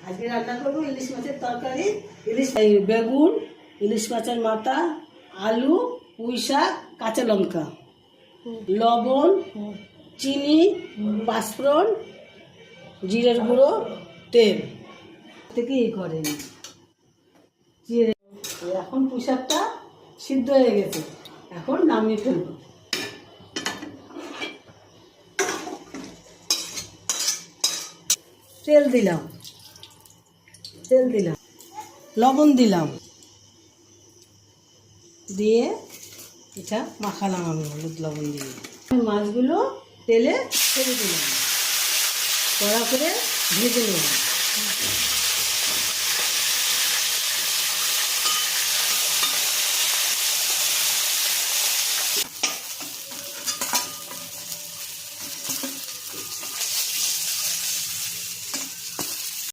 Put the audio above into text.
আজকে রান্না করবো ইলিশ মাছের তরকারি। বেগুন, ইলিশ মাছের মাথা, আলু, পুঁই শাক, কাঁচা লঙ্কা, লবণ, চিনি, পাঁচফোড়ন, জিরের গুঁড়ো, তেল থেকে করেন। এখন পুঁই শাকটা সিদ্ধ হয়ে গেছে, এখন নামিয়ে ফেলবো। তেল দিলাম, লবণ দিলাম, দিয়ে এটা মাখালাম আমি হলুদ লবণ দিয়ে। মাছগুলো তেলে ছেড়ে দিলাম, কড়া করে ভেজে নেব।